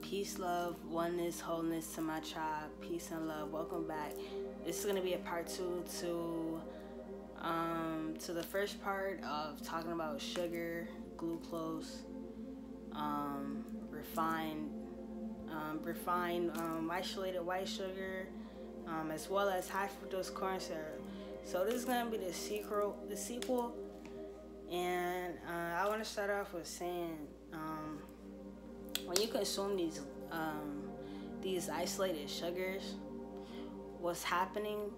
Peace, love, oneness, wholeness to my tribe. Peace and love. Welcome back. This is gonna be a part 2 to the first part of talking about sugar, glucose, refined isolated white sugar, as well as high fructose corn syrup. So this is gonna be the sequel, and I want to start off with saying, when you consume these isolated sugars, what's happening?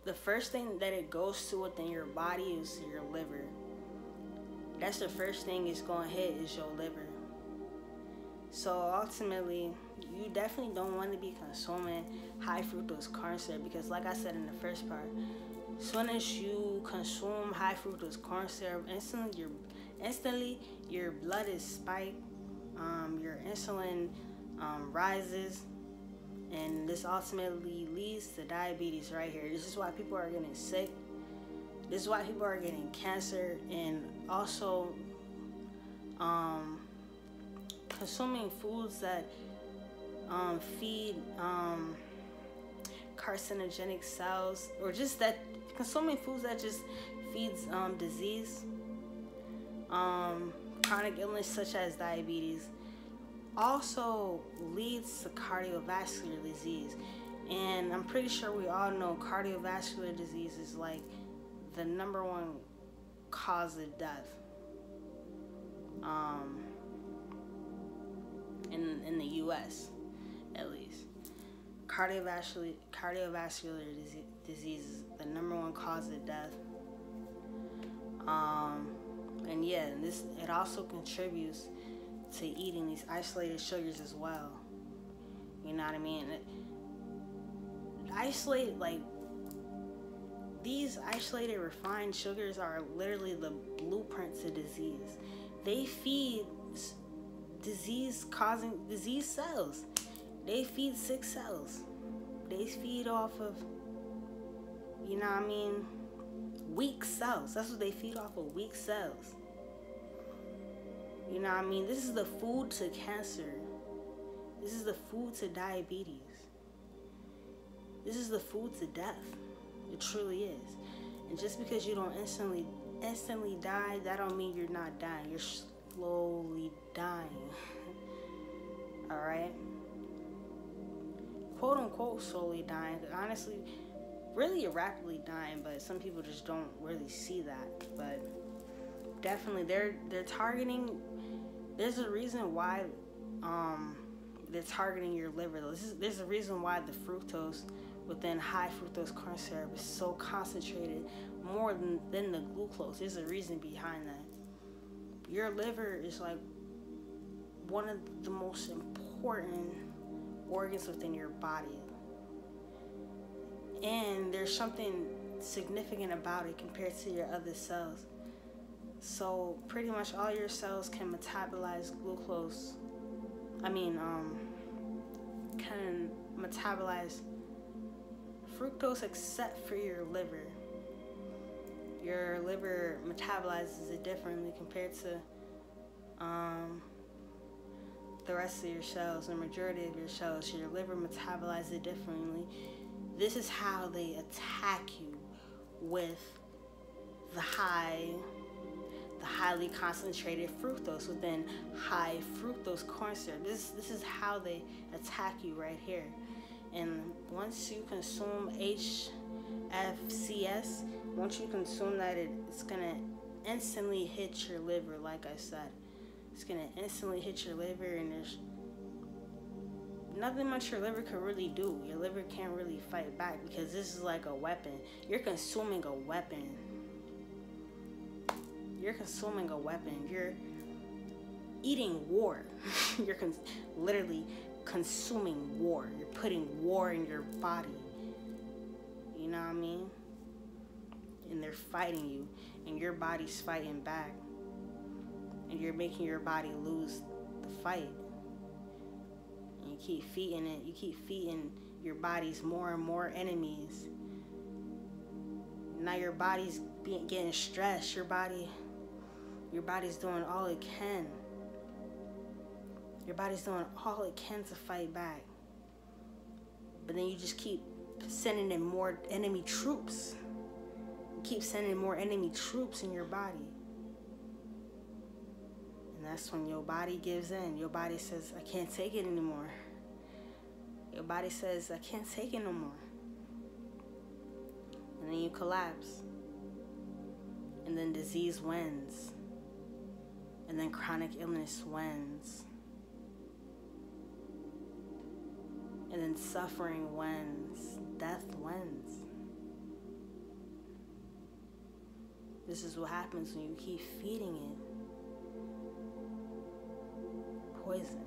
The first thing that it goes to within your body is your liver. That's the first thing it's going to hit, is your liver. So ultimately, you definitely don't want to be consuming high fructose corn syrup, because like I said in the first part, as soon as you consume high fructose corn syrup, instantly your blood is spiked, your insulin rises, and this ultimately leads to diabetes right here. This is why people are getting sick. This is why people are getting cancer, and also consuming foods that feed carcinogenic cells, or just that consuming foods that just feeds disease, chronic illness such as diabetes, also leads to cardiovascular disease. And I'm pretty sure we all know cardiovascular disease is like the #1 cause of death in the US, at least. Cardiovascular disease is the #1 cause of death. And yeah, it also contributes to eating these isolated sugars as well. You know what I mean? These isolated refined sugars are literally the blueprint to disease. They feed disease-causing disease cells. They feed sick cells. They feed off of, you know what I mean, weak cells. That's what they feed off of, weak cells. You know what I mean? This is the food to cancer. This is the food to diabetes. This is the food to death. It truly is. And just because you don't instantly die, that don't mean you're not dying. You're slowly dying. Alright? Quote unquote slowly dying. Honestly, really rapidly dying, but some people just don't really see that. But definitely they're targeting. There's a reason why they're targeting your liver. There's a reason why the fructose within high fructose corn syrup is so concentrated, more than the glucose. There's a reason behind that. Your liver is like one of the most important organs within your body, and there's something significant about it compared to your other cells. So pretty much all your cells can metabolize glucose. Can metabolize fructose except for your liver. Your liver metabolizes it differently compared to the rest of your cells. The majority of your cells, your liver metabolizes it differently. This is how they attack you with the highly concentrated fructose within high fructose corn syrup. This is how they attack you right here. And once you consume HFCS, once you consume that, it's gonna instantly hit your liver. Like I said, it's gonna instantly hit your liver, and there's nothing much your liver can really do. Your liver can't really fight back, because this is like a weapon. You're consuming a weapon. You're consuming a weapon. You're eating war. You're literally consuming war. You're putting war in your body. You know what I mean? And they're fighting you, and your body's fighting back, and you're making your body lose the fight. And you keep feeding it. You keep feeding your bodies more and more enemies. Now your body's getting stressed. Your body's doing all it can. Your body's doing all it can to fight back. But then you just keep sending in more enemy troops. You keep sending more enemy troops in your body. And that's when your body gives in. Your body says, I can't take it anymore. Your body says, I can't take it no more. And then you collapse. And then disease wins. And then chronic illness wins. And then suffering wins. Death wins. This is what happens when you keep feeding it poison.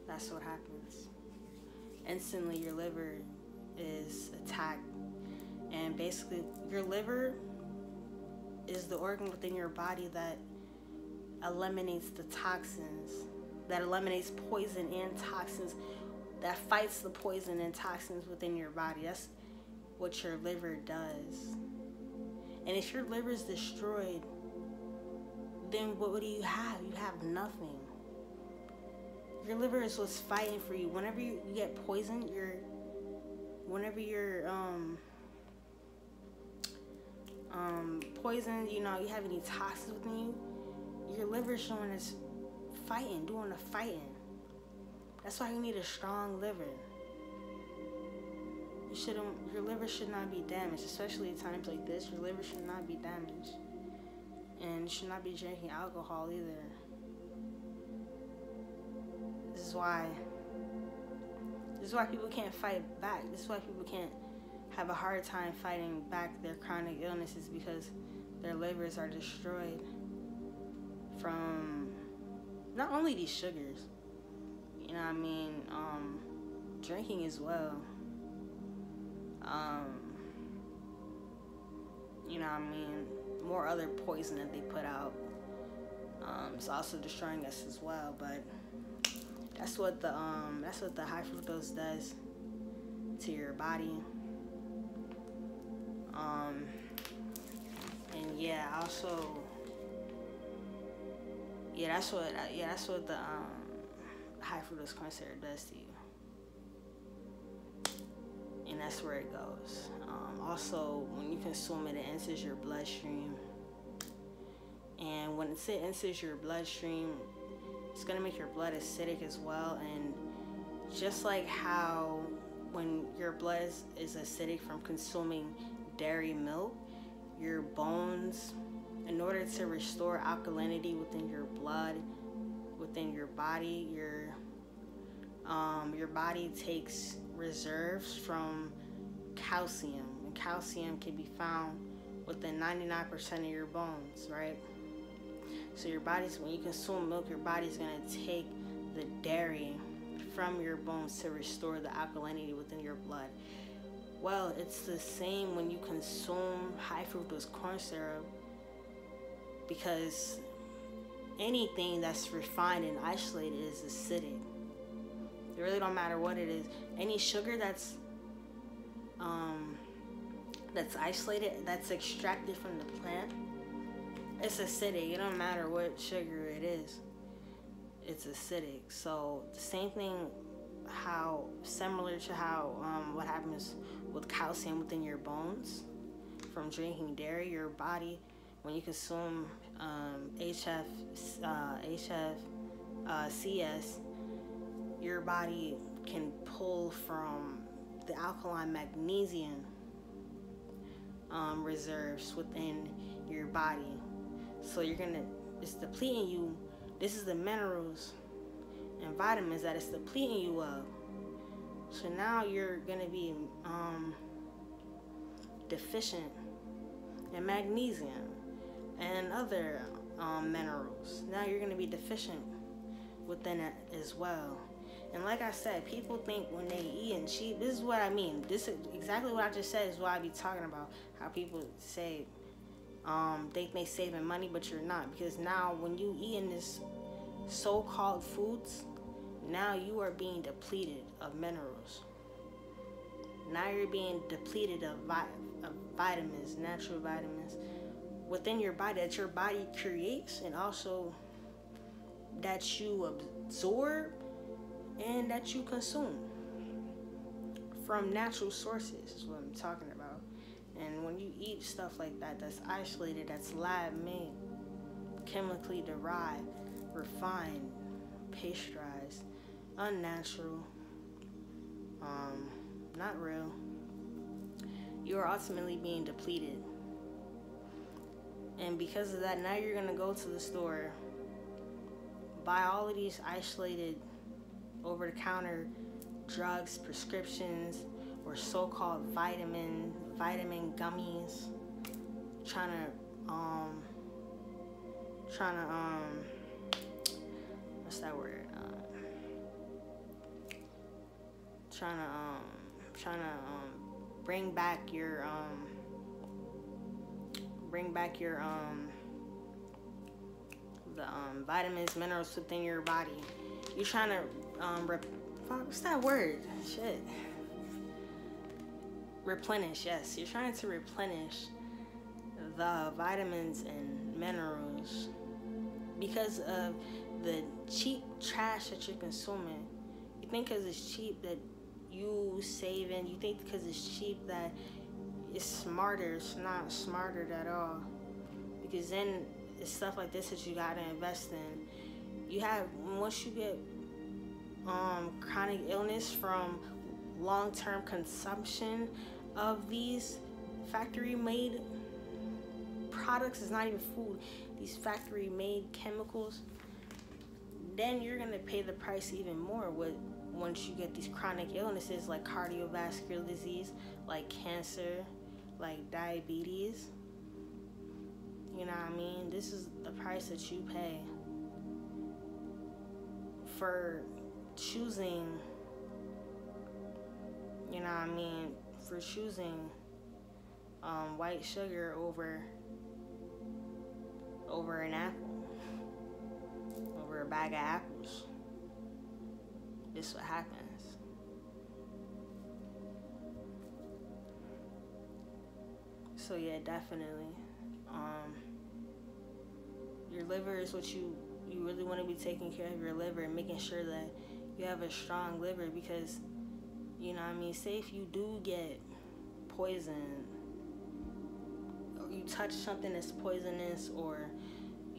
That's what happens. Instantly, your liver is attacked. And basically, your liver is the organ within your body that eliminates the toxins, that eliminates poison and toxins, that fights the poison and toxins within your body. That's what your liver does. And if your liver is destroyed, then what do you have? You have nothing. Your liver is what's fighting for you. Whenever you get poisoned, whenever you're poisoned, you have any toxins within you, your liver's showing us fighting, doing the fighting. That's why you need a strong liver. Your liver should not be damaged, especially at times like this. Your liver should not be damaged. And you should not be drinking alcohol either. This is why people can't fight back. This is why people can't have a hard time fighting back their chronic illnesses, because their livers are destroyed from not only these sugars, drinking as well. More other poison that they put out. It's also destroying us as well, but that's what the high fructose does to your body. And that's what the high fructose corn syrup does to you. And that's where it goes. Also, when you consume it, it enters your bloodstream. And when it enters your bloodstream, it's going to make your blood acidic as well. And just like how when your blood is acidic from consuming dairy milk, your bones, in order to restore alkalinity within your blood, within your body, your body takes reserves from calcium. And calcium can be found within 99% of your bones, right? So when you consume milk, your body's going to take the dairy from your bones to restore the alkalinity within your blood. Well, it's the same when you consume high fructose corn syrup, because anything that's refined and isolated is acidic. It really don't matter what it is. Any sugar that's isolated, that's extracted from the plant, it's acidic. It don't matter what sugar it is. It's acidic. So the same thing, similar to how what happens with calcium within your bones from drinking dairy, your body, when you consume HFCS, your body can pull from the alkaline magnesium reserves within your body. So it's depleting you. This is the minerals and vitamins that it's depleting you of. So now you're gonna be deficient in magnesium and other minerals. Now you're gonna be deficient within it as well. And like I said, people think when they eating cheap, this is what I mean. This is exactly what I just said is what I be talking about. How people say they may saving money, but you're not. Because now when you eating this so-called foods, now you are being depleted of minerals. Now you're being depleted of vitamins, natural vitamins within your body that your body creates, and also that you absorb and that you consume from natural sources is what I'm talking about. And when you eat stuff like that, that's isolated, that's lab made, chemically derived, refined, pasteurized, unnatural, not real, you are ultimately being depleted. And because of that, now you're gonna go to the store, buy all of these isolated, over-the-counter drugs, prescriptions, or so-called vitamin gummies, trying to what's that word? Trying to bring back your the vitamins, minerals within your body. You're trying to what's that word? Shit. Replenish. Yes, you're trying to replenish the vitamins and minerals because of the cheap trash that you're consuming. You think because it's cheap that you saving. You think because it's cheap that it's smarter. It's not smarter at all. Because then it's stuff like this that you gotta invest in. You have, once you get chronic illness from long-term consumption of these factory-made products, it's not even food, these factory-made chemicals, then you're gonna pay the price even more once you get these chronic illnesses like cardiovascular disease, like cancer, like diabetes. You know what I mean? This is the price that you pay for choosing, you know what I mean, for choosing white sugar over an apple, over a bag of apples. This is what happens. So yeah, definitely. Your liver is what you really want to be taking care of your liver and making sure that you have a strong liver, because, you know what I mean, say if you do get poisoned, or you touch something that's poisonous, or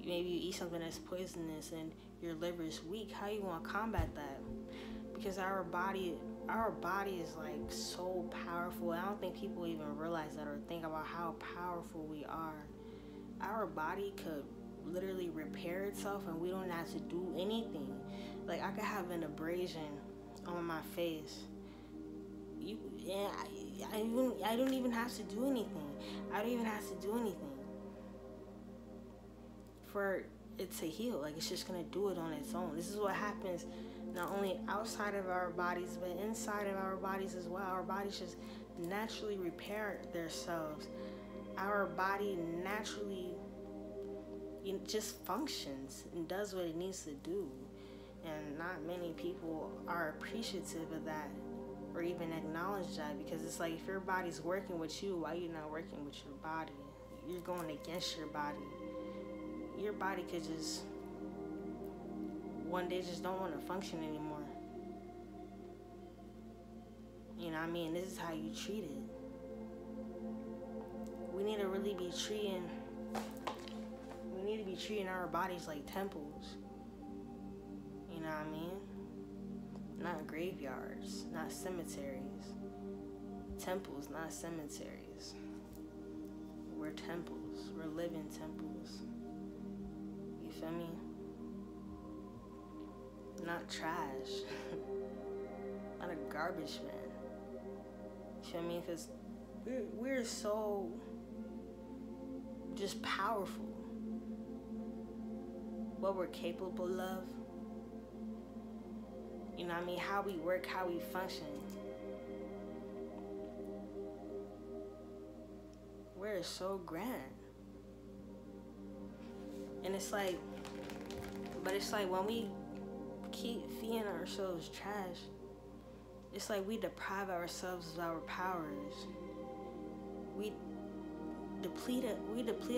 maybe you eat something that's poisonous and your liver is weak, how you want to combat that? Because our body is like so powerful. I don't think people even realize that or think about how powerful we are. Our body could literally repair itself and we don't have to do anything. Like, I could have an abrasion on my face. I don't even have to do anything. I don't even have to do anything for it to heal. Like, it's just gonna do it on its own. This is what happens not only outside of our bodies, but inside of our bodies as well. Our bodies just naturally repair themselves. Our body naturally just functions and does what it needs to do. And not many people are appreciative of that or even acknowledge that, because it's like, if your body's working with you, why are you not working with your body? You're going against your body. Your body could just one day just don't want to function anymore. You know what I mean? This is how you treat it. We need to really be treating our bodies like temples. You know what I mean? Not graveyards, not cemeteries. Temples, not cemeteries. We're temples. We're living temples. You feel me? Not trash. Not a garbage man. You feel me? Because we're so just powerful. What we're capable of. You know what I mean? How we work, how we function. We're so grand. And it's like, but it's like when we keep feeding ourselves trash, it's like we deprive ourselves of our powers. We deplete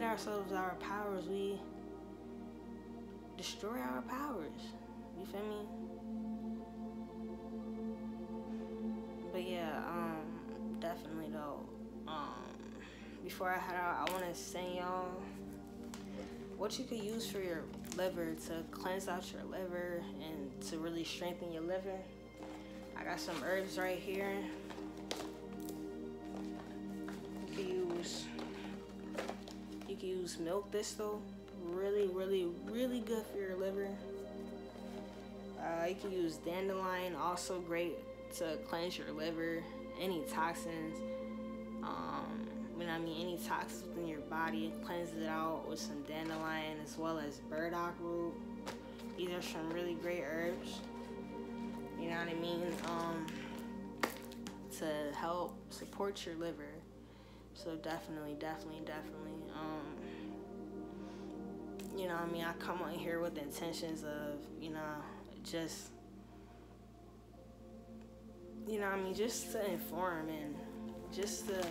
ourselves of our powers. destroy our powers. You feel me? But yeah, definitely though. Before I head out, I want to send y'all what you could use for your liver to cleanse out your liver and to really strengthen your liver. I got some herbs right here. You can use milk thistle. Really, really, really good for your liver. You can use dandelion, also great to cleanse your liver. Any toxins, any toxins within your body, cleanse it out with some dandelion as well as burdock root. These are some really great herbs. You know what I mean? To help support your liver. So definitely. You know what I mean? I come on here with the intentions of, just, just to inform and just to,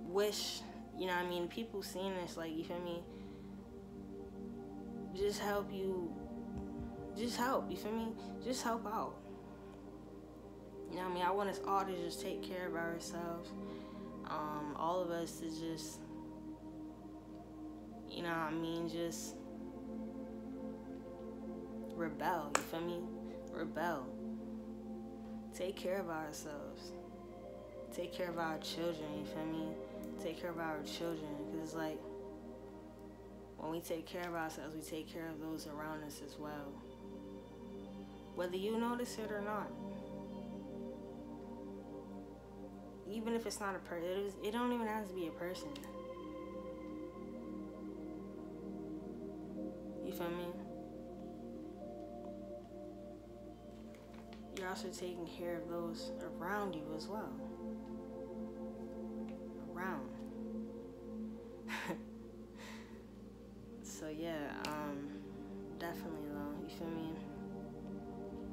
wish, people seeing this, like, you feel me? Just help, you feel me? Just help out. You know what I mean? I want us all to just take care of ourselves. All of us to just, just rebel, you feel me? Rebel. Take care of ourselves. Take care of our children, you feel me? Take care of our children, because it's like, when we take care of ourselves, we take care of those around us as well. Whether you notice it or not. Even if it's not a person, it don't even have to be a person. You feel me? You're also taking care of those around you as well. Around. So yeah, definitely though, you feel me?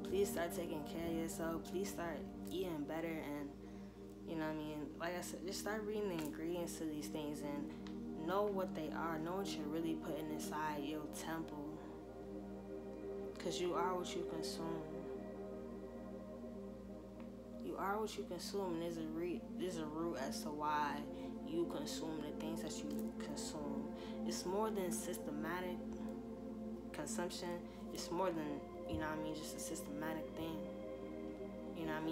Please start taking care of yourself. Please start eating better and, like I said, just start reading the ingredients to these things and know what they are. Know what you're really putting inside your temple. Because you are what you consume. You are what you consume, and there's a root as to why you consume the things that you consume. It's more than systematic consumption. It's more than, just a systematic thing.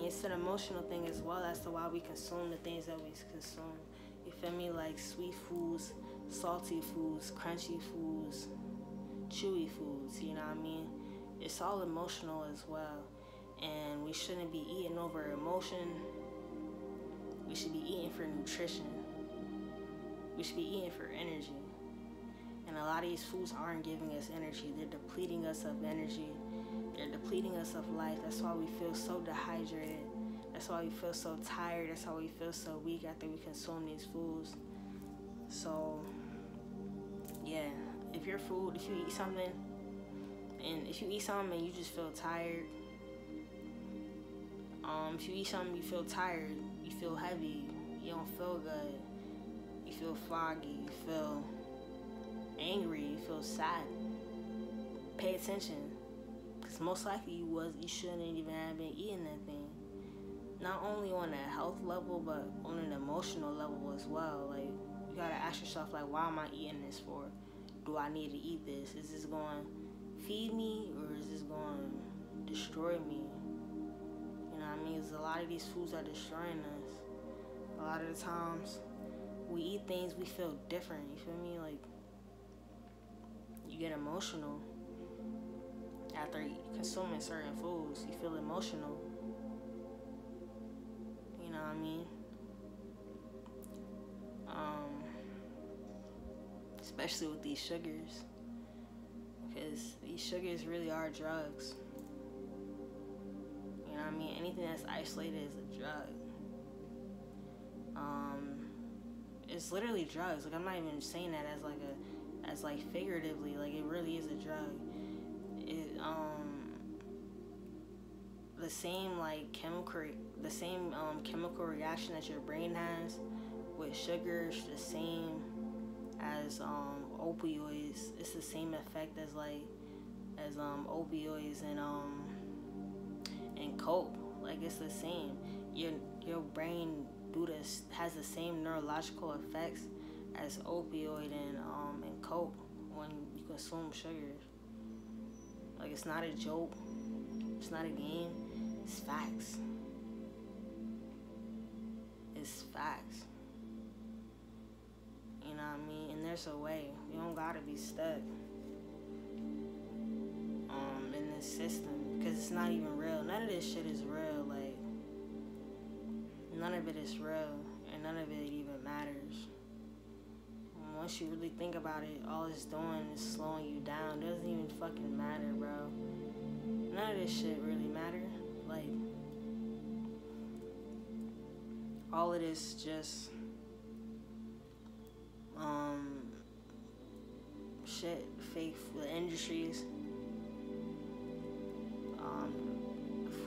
It's an emotional thing as well as to why we consume the things that we consume. You feel me? Like sweet foods, salty foods, crunchy foods, chewy foods, It's all emotional as well. And we shouldn't be eating over emotion. We should be eating for nutrition. We should be eating for energy. And a lot of these foods aren't giving us energy. They're depleting us of energy. They're depleting us of life. That's why we feel so dehydrated. That's why we feel so tired. That's why we feel so weak after we consume these foods. So, yeah, if you eat something and you just feel tired, if you eat something you feel tired, you feel heavy, you don't feel good, you feel foggy, you feel angry, you feel sad, pay attention. Because most likely you shouldn't even have been eating that thing. Not only on a health level, but on an emotional level as well. Like, you gotta ask yourself, like, why am I eating this for? Do I need to eat this? Is this going to feed me, or is this going to destroy me? Because a lot of these foods are destroying us. A lot of the times, we eat things, we feel different, you feel me? Like, you get emotional after consuming certain foods. You feel emotional. You know what I mean? Especially with these sugars. Because these sugars really are drugs. You know what I mean? Anything that's isolated is a drug. It's literally drugs. Like, I'm not even saying that as figuratively. Like, it really is a drug. The same chemical reaction that your brain has with sugars, the same as opioids. It's the same effect as opioids and coke. Like, it's the same. Your brain has the same neurological effects as opioid and coke when you consume sugars. Like, it's not a joke. It's not a game. It's facts. It's facts. You know what I mean? And there's a way. You don't gotta be stuck in this system, because it's not even real. None of this shit is real. Like, none of it is real, and none of it even matters. And once you really think about it, all it's doing is slowing you down. It doesn't even fucking matter, bro. None of this shit really matter. Like, all of this just shit, fake industries,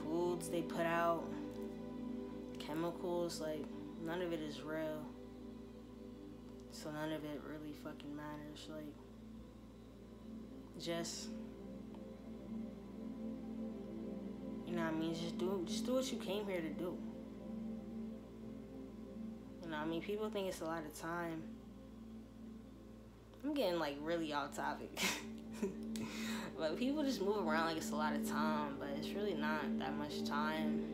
foods they put out, chemicals, like, none of it is real. So none of it really fucking matters. Like, just, you know what I mean, just do what you came here to do. You know what I mean? People think it's a lot of time. I'm getting, like, really off topic. But people just move around like it's a lot of time, but it's really not that much time.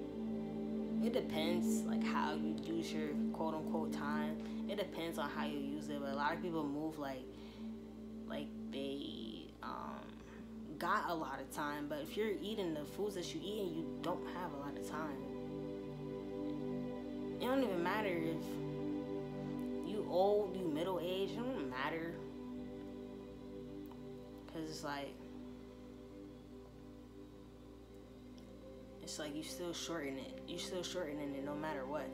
It depends, like, how you use your quote-unquote time. It depends on how you use it, but a lot of people move like they got a lot of time. But if you're eating the foods that you eat and you don't have a lot of time, it don't even matter if you old, you middle-aged, it don't matter. Because it's like you still shorten it. You still shortening it no matter what.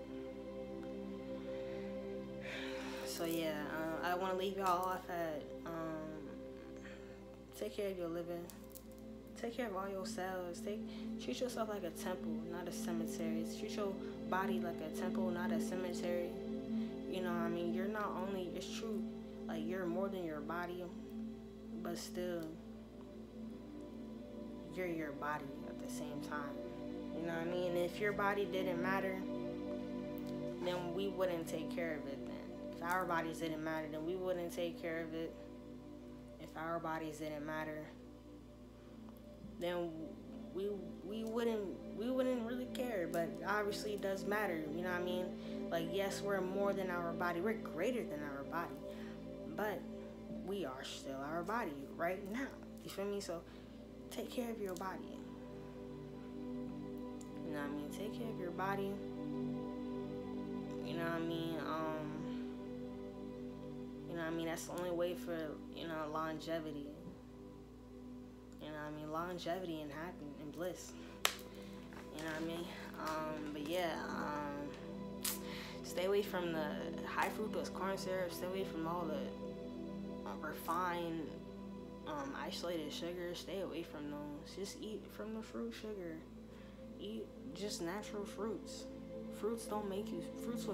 So yeah, I want to leave y'all off at take care of your living. Take care of all your cells. Treat yourself like a temple, not a cemetery. Treat your body like a temple, not a cemetery. You know what I mean? You're not only, it's true, like, you're more than your body, but still, you're your body at the same time. You know what I mean? And if your body didn't matter, then we wouldn't take care of it then. If our bodies didn't matter, then we wouldn't take care of it. If our bodies didn't matter, then we wouldn't really care. But obviously it does matter, you know what I mean? Like, yes, we're more than our body. We're greater than our body. But we are still our body right now. You feel me? So take care of your body. You know what I mean? Take care of your body. You know what I mean? You know what I mean? That's the only way for, you know, longevity. You know what I mean? Longevity and happiness and bliss. You know what I mean? But yeah, stay away from the high fructose corn syrup. Stay away from all the refined, isolated sugars. Stay away from those. Just eat from the fruit sugar. Eat just natural fruits. Fruits will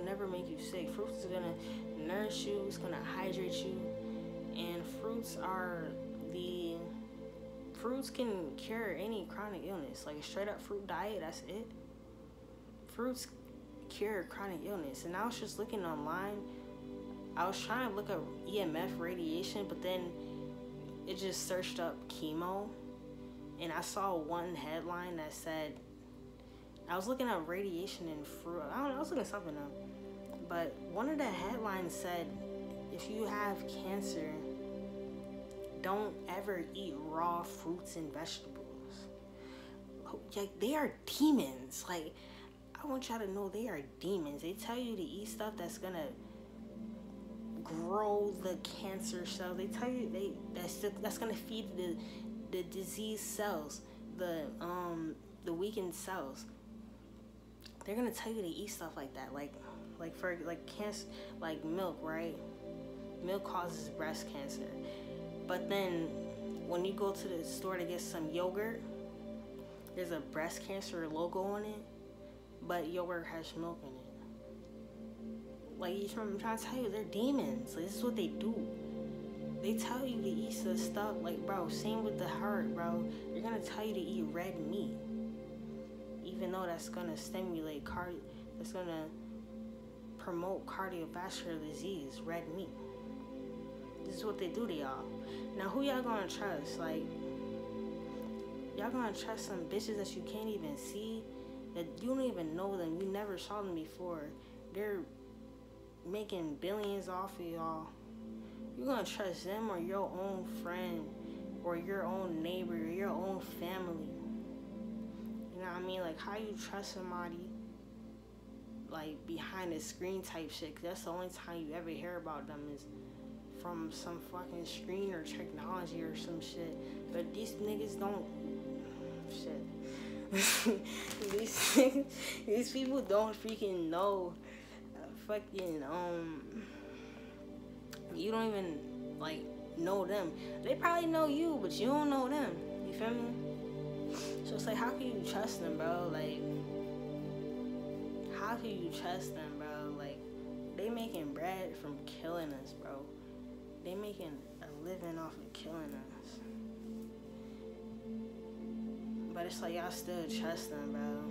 never make you sick. Fruits is gonna nourish you, it's gonna hydrate you. And fruits can cure any chronic illness. Like a straight up fruit diet, that's it. Fruits cure chronic illness. And I was just looking online. I was trying to look up EMF radiation, but then it just searched up chemo. And I saw one headline that said, I was looking at radiation in fruit. I don't know, I was looking something up. But one of the headlines said, if you have cancer, don't ever eat raw fruits and vegetables. Like, they are demons. Like, I want y'all to know they are demons. They tell you to eat stuff that's gonna grow the cancer cells. They tell you that's gonna feed the diseased cells, the weakened cells. They're gonna tell you to eat stuff like that, like for cancer, like milk, right? Milk causes breast cancer, but then when you go to the store to get some yogurt, there's a breast cancer logo on it, but yogurt has milk in it. Like, I'm trying to tell you, they're demons. Like, this is what they do. they tell you to eat some stuff like, bro, same with the heart, bro. They're gonna tell you to eat red meat, even though that's gonna stimulate that's gonna promote cardiovascular disease. Red meat. This is what they do to y'all. Now, who y'all gonna trust? Like, y'all gonna trust some bitches that you can't even see, that you don't even know them, you never saw them before. They're making billions off of y'all. You gonna trust them or your own friend or your own neighbor or your own family? You know what I mean? Like, how you trust somebody like behind the screen type shit? 'Cause that's the only time you ever hear about them is from some fucking screen or technology or some shit. But these niggas don't shit. these people don't freaking know. Fucking you don't even like know them. They probably know you, but you don't know them. You feel me? So it's like, how can you trust them, bro? Like, how can you trust them, bro? Like, they making bread from killing us, bro. They making a living off of killing us. But it's like, y'all still trust them, bro.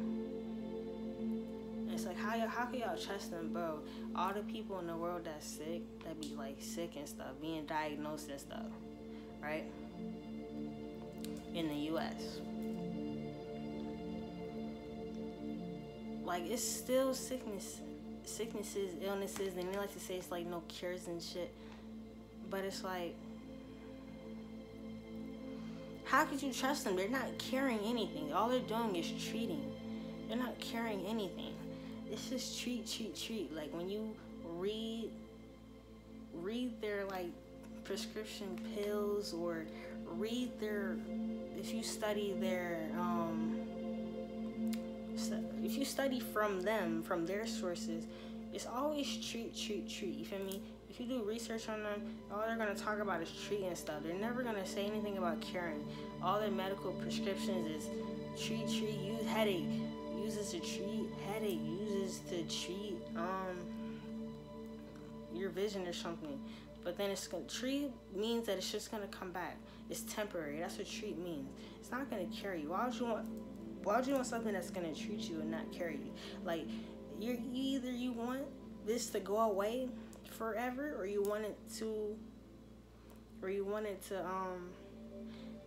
It's like, how can y'all trust them, bro? All the people in the world that's sick, that be like sick and stuff, being diagnosed and stuff, right? In the US. Like, it's still sicknesses, illnesses, and they like to say it's like no cures and shit. But it's like, how could you trust them? They're not curing anything. All they're doing is treating. They're not curing anything. It's just treat. Like, when you read their like prescription pills, or read their, if you study their if you study from them, from their sources, it's always treat. You feel me? If you do research on them, all they're gonna talk about is treating stuff. They're never gonna say anything about curing. All their medical prescriptions is treat, use headache, uses to treat headache, uses to treat your vision or something. But then it's gonna, treat means that it's just gonna come back. It's temporary. That's what treat means. It's not gonna cure you. Why would you want something that's gonna treat you and not cure you? Like, either you want this to go away forever, or you want it to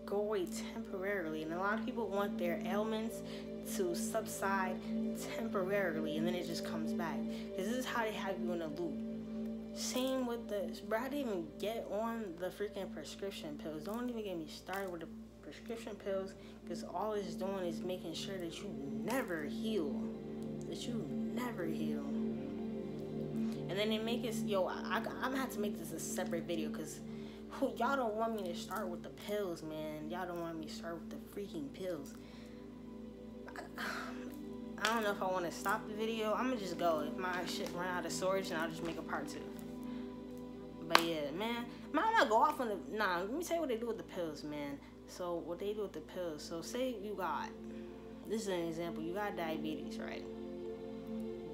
go away temporarily. And a lot of people want their ailments to subside temporarily, and then it just comes back, because this is how they have you in a loop. Same with this, bro. I didn't even get on the freaking prescription pills. Don't even get me started with the prescription pills, because all it's doing is making sure that you never heal. And then they make it, I'm gonna have to make this a separate video, because y'all don't want me to start with the pills, man. Y'all don't want me to start with the freaking pills. I don't know if I want to stop the video. I'm gonna just go. If my shit run out of storage, and I'll just make a part 2. But yeah, man, I'm not go off on the, nah, let me tell you what they do with the pills, man. So what they do with the pills, so say you got, this is an example, you got diabetes, right?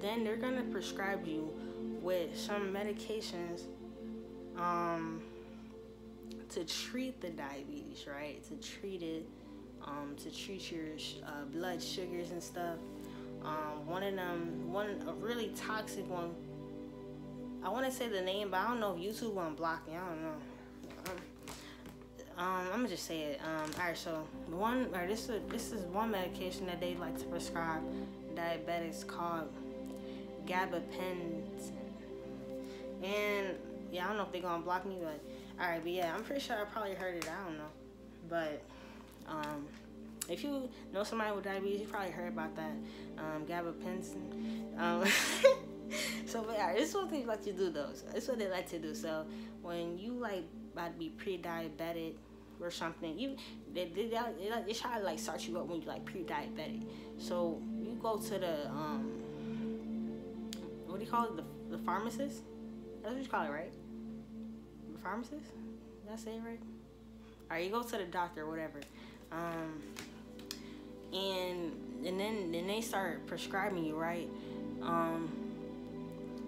Then they're gonna prescribe you with some medications to treat the diabetes, right? To treat it, to treat your blood sugars and stuff. A really toxic one, I want to say the name, but I don't know if YouTube won't block me. I don't know. I'm gonna just say it. Alright, so this is one medication that they like to prescribe diabetics, called gabapentin. And yeah, I don't know if they're gonna block me, but alright, but yeah, I'm pretty sure I probably heard it. I don't know, but if you know somebody with diabetes, you probably heard about that gabapentin. So, but yeah, this is what they like to do, though. This is what they like to do. So when you like about to be pre-diabetic or something, they try to like start you up when you like pre-diabetic. So you go to the what do you call it? The pharmacist? That's what you call it, right? The pharmacist? Did I say it right? Alright, you go to the doctor or whatever. And then they start prescribing you, right?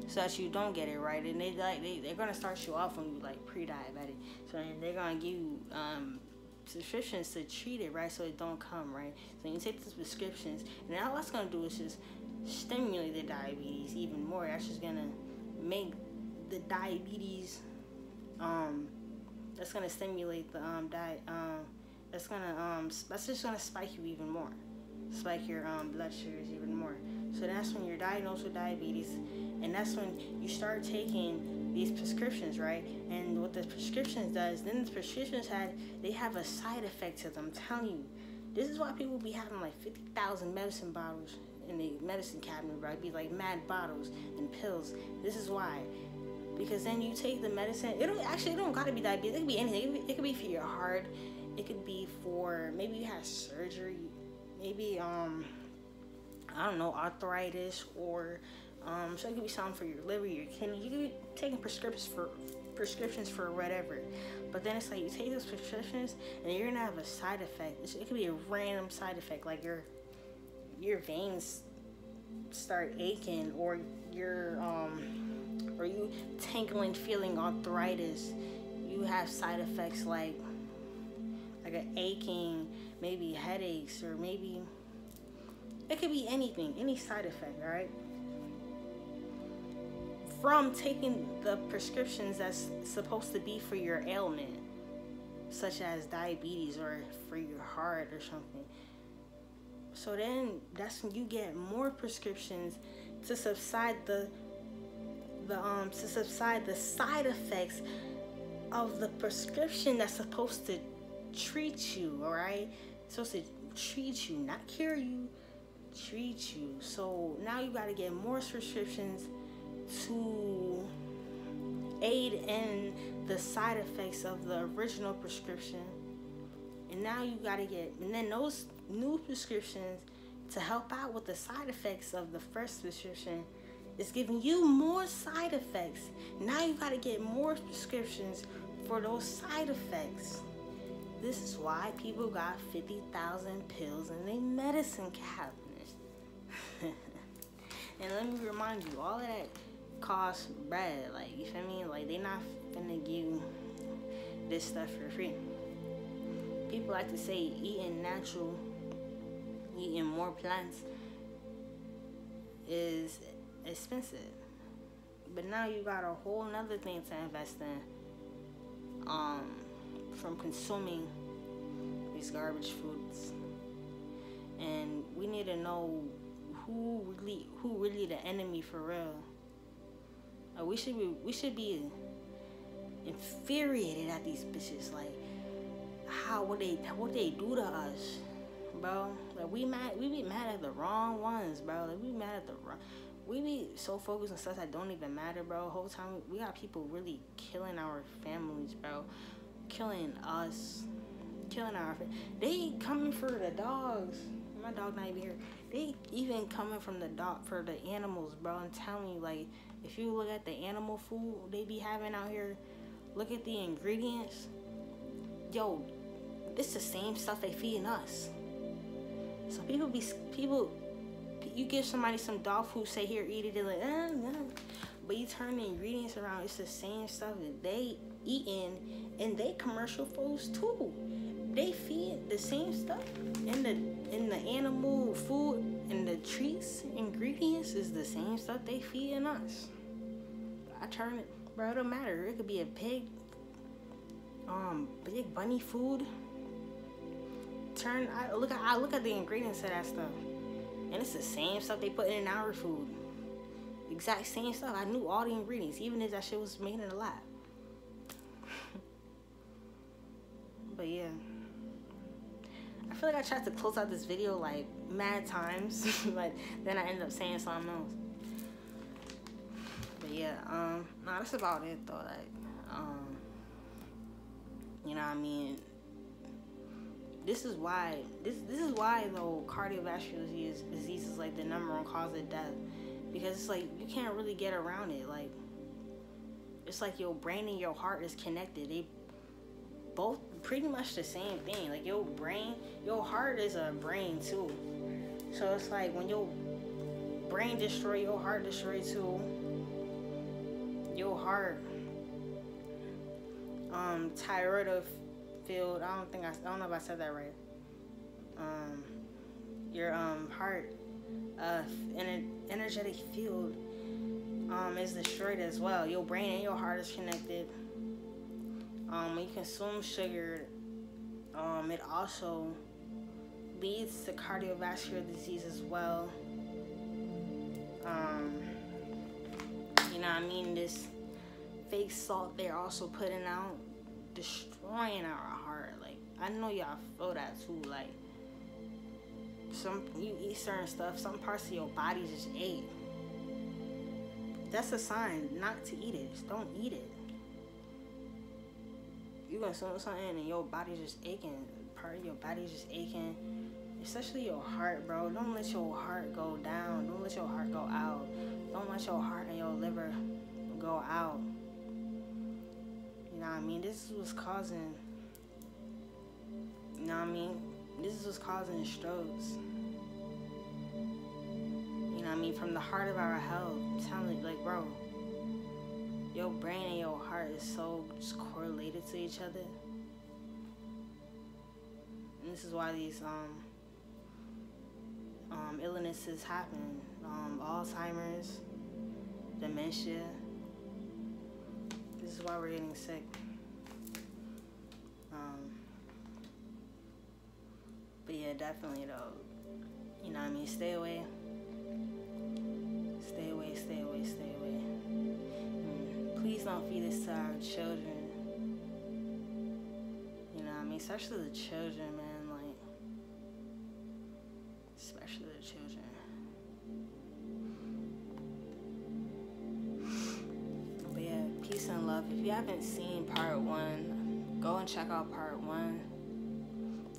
so that you don't get it right. And they're gonna start you off when you like pre-diabetic. So then they're gonna give you prescriptions to treat it, right, so it don't come, right. So you take these prescriptions, and all that's gonna do is just stimulate the diabetes even more. That's just gonna make the diabetes that's gonna stimulate the that's just gonna spike you even more, spike your blood sugars even more. So that's when you're diagnosed with diabetes, and that's when you start taking these prescriptions, right? And what the prescriptions does, then the prescriptions they have a side effect to them. I'm telling you, this is why people be having like 50,000 medicine bottles in the medicine cabinet, right? Be like mad bottles and pills. This is why. Because then you take the medicine. It don't gotta be diabetes. It could be anything. It could be for your heart. It could be for, maybe you had surgery. Maybe I don't know, arthritis, or so it could be something for your liver, your kidney. You could be taking prescriptions for whatever. But then it's like you take those prescriptions and you're gonna have a side effect. It could be a random side effect, like your veins start aching, or or you tingling, feeling arthritis. You have side effects like an aching, maybe headaches, or maybe it could be anything, any side effect, all right? From taking the prescriptions that's supposed to be for your ailment, such as diabetes or for your heart or something. So then that's when you get more prescriptions to subside the side effects of the prescription that's supposed to treat you, all right? It's supposed to treat you, not cure you, treat you. So now you got to get more prescriptions to aid in the side effects of the original prescription. And now you got to get, and then those new prescriptions to help out with the side effects of the first prescription is giving you more side effects. Now you got to get more prescriptions for those side effects. This is why people got 50,000 pills in their medicine cabinet. And let me remind you, all of that costs bread. Like, you feel me? Like, they not finna give you this stuff for free. People like to say eating natural, eating more plants is expensive. But now you got a whole nother thing to invest in from consuming these garbage foods. And we need to know who really the enemy for real. We should be infuriated at these bitches, like what they do to us, bro. Like we be mad at the wrong ones, bro. Like we be so focused on stuff that don't even matter, bro. The whole time we got people really killing our families, bro. Killing us, killing our they coming for the dogs. My dog not even here. They even coming from the dog for the animals, bro. I'm telling you, like, if you look at the animal food they be having out here, look at the ingredients. Yo, this the same stuff they feeding us. So you give somebody some dog food, say here, eat it, they're like, but you turn the ingredients around, it's the same stuff that they eating in they commercial foods too. They feed the same stuff in the animal food, and the treats ingredients is the same stuff they feeding us. I turn it, bro, it don't matter. It could be a pig, big bunny food. I look at the ingredients of that stuff, and it's the same stuff they put in our food. Exact same stuff. I knew all the ingredients, even if that shit was made in a lab. But yeah, I feel like I tried to close out this video like mad times, but then I ended up saying something else. But yeah, no, that's about it though. Like, you know what I mean? This is why though cardiovascular disease is like the #1 cause of death, because it's like you can't really get around it. Like, it's like your brain and your heart is connected. They both pretty much the same thing. Like your heart is a brain too. So it's like when your brain destroy, your heart destroy too. your heart, thyroid field. I don't know if I said that right. Your heart, energetic field, is destroyed as well. Your brain and your heart is connected. When you consume sugar, it also leads to cardiovascular disease as well. You know what I mean? This fake salt they're also putting out, destroying our heart. Like, I know y'all feel that too. Like, you eat certain stuff, some parts of your body just ache. That's a sign not to eat it. Just don't eat it. You consume something and your body just aching. Part of your body just aching. Especially your heart, bro. Don't let your heart go down. Don't let your heart go out. Don't let your heart and your liver go out. You know what I mean? This is what's causing, you know what I mean? This is what's causing strokes. You know what I mean? From the heart of our health. I'm telling you, like, bro, your brain and your heart is so just correlated to each other. And this is why these illnesses happen. Alzheimer's, dementia. This is why we're getting sick. But yeah, definitely though. You know what I mean? Stay away. Stay away, stay away, stay away. Please don't feed this to our children. You know what I mean? Especially the children, man. Like, especially the children. But yeah, peace and love. If you haven't seen part 1, go and check out part 1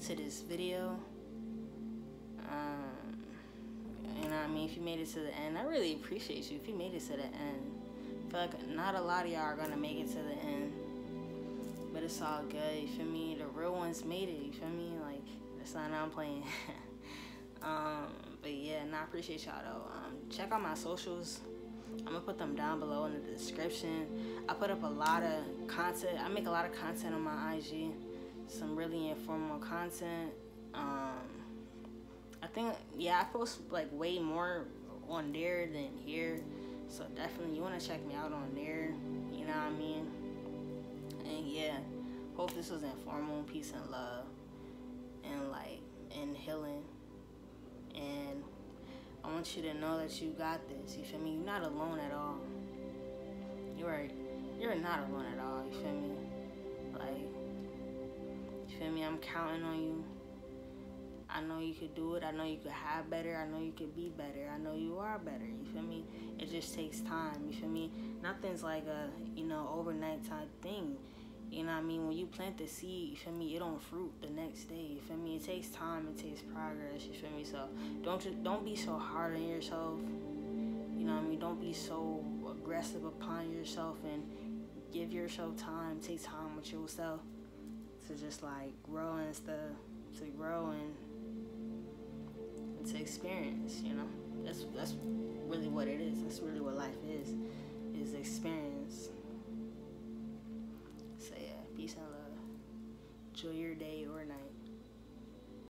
to this video. You know what I mean? If you made it to the end, I really appreciate you if you made it to the end. I feel like not a lot of y'all are gonna make it to the end, but it's all good. You feel me? The real ones made it. You feel me? Like, that's not how I'm playing. But yeah, I appreciate y'all though. Check out my socials. I'm gonna put them down below in the description. I put up a lot of content. I make a lot of content on my IG. Some really informal content. I think, yeah, I post like way more on there than here. So definitely you want to check me out on there. You know what I mean? And yeah, hope this was informal. Peace and love. And like, and healing. And I want you to know that you got this. You feel me? You're not alone at all. You're not alone at all. You feel me? Like, you feel me? I'm counting on you. I know you could do it. I know you could have better. I know you could be better. I know you are better. You feel me? It just takes time. You feel me? Nothing's like a, overnight type thing. You know what I mean? When you plant the seed, you feel me? It don't fruit the next day. You feel me? It takes time. It takes progress. You feel me? So don't be so hard on yourself. You know what I mean? Don't be so aggressive upon yourself, and give yourself time. Take time with yourself to just like grow and stuff. To grow and to experience, that's really what it is. That's really what life is experience. So yeah, peace and love. Enjoy your day or night.